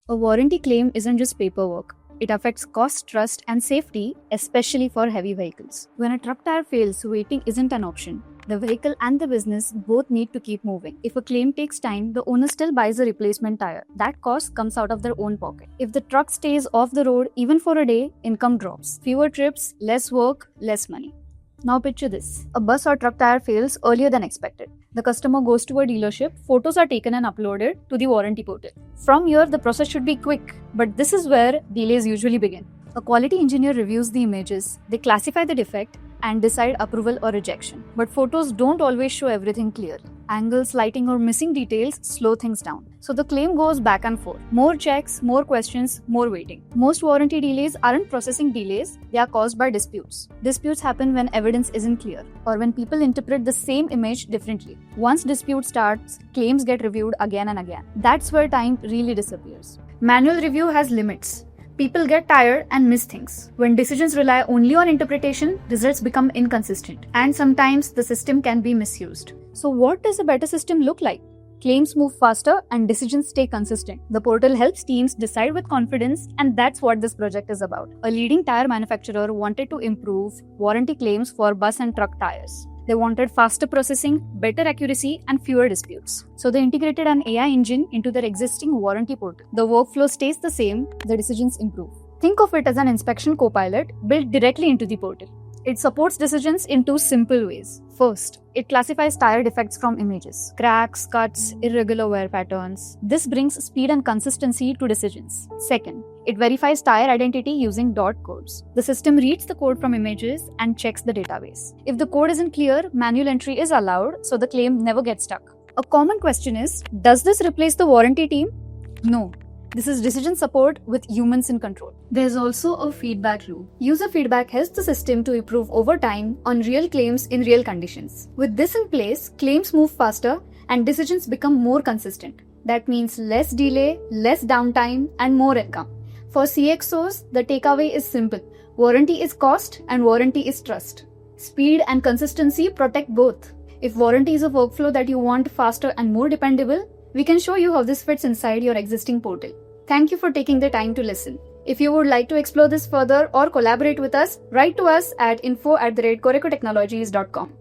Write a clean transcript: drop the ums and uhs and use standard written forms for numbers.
A warranty claim isn't just paperwork. It affects cost, trust, and safety, especially for heavy vehicles. When a truck tire fails, waiting isn't an option. The vehicle and the business both need to keep moving. If a claim takes time, the owner still buys a replacement tire. That cost comes out of their own pocket. If the truck stays off the road even for a day, income drops. Fewer trips, less work, less money. Now picture this. A bus or truck tire fails earlier than expected. The customer goes to a dealership, photos are taken and uploaded to the warranty portal. From here, the process should be quick, but this is where delays usually begin. A quality engineer reviews the images, they classify the defect, and decide approval or rejection. But photos don't always show everything clear. Angles, lighting, or missing details slow things down. So the claim goes back and forth. More checks, more questions, more waiting. Most warranty delays aren't processing delays, they are caused by disputes. Disputes happen when evidence isn't clear or when people interpret the same image differently. Once dispute starts, claims get reviewed again and again. That's where time really disappears. Manual review has limits. People get tired and miss things. When decisions rely only on interpretation, results become inconsistent, and sometimes the system can be misused. So what does a better system look like? Claims move faster and decisions stay consistent. The portal helps teams decide with confidence, and that's what this project is about. A leading tire manufacturer wanted to improve warranty claims for bus and truck tires. They wanted faster processing, better accuracy, and fewer disputes. So they integrated an AI engine into their existing warranty portal. The workflow stays the same, the decisions improve. Think of it as an inspection copilot built directly into the portal. It supports decisions in two simple ways. First, it classifies tire defects from images, cracks, cuts, irregular wear patterns. This brings speed and consistency to decisions. Second, it verifies tire identity using dot codes. The system reads the code from images and checks the database. If the code isn't clear, manual entry is allowed, so the claim never gets stuck. A common question is, does this replace the warranty team? No. This is decision support with humans in control. There's also a feedback loop. User feedback helps the system to improve over time on real claims in real conditions. With this in place, claims move faster and decisions become more consistent. That means less delay, less downtime, and more income. For CXOs, the takeaway is simple. Warranty is cost and warranty is trust. Speed and consistency protect both. If warranty is a workflow that you want faster and more dependable, we can show you how this fits inside your existing portal. Thank you for taking the time to listen. If you would like to explore this further or collaborate with us, write to us at info@corecotechnologies.com.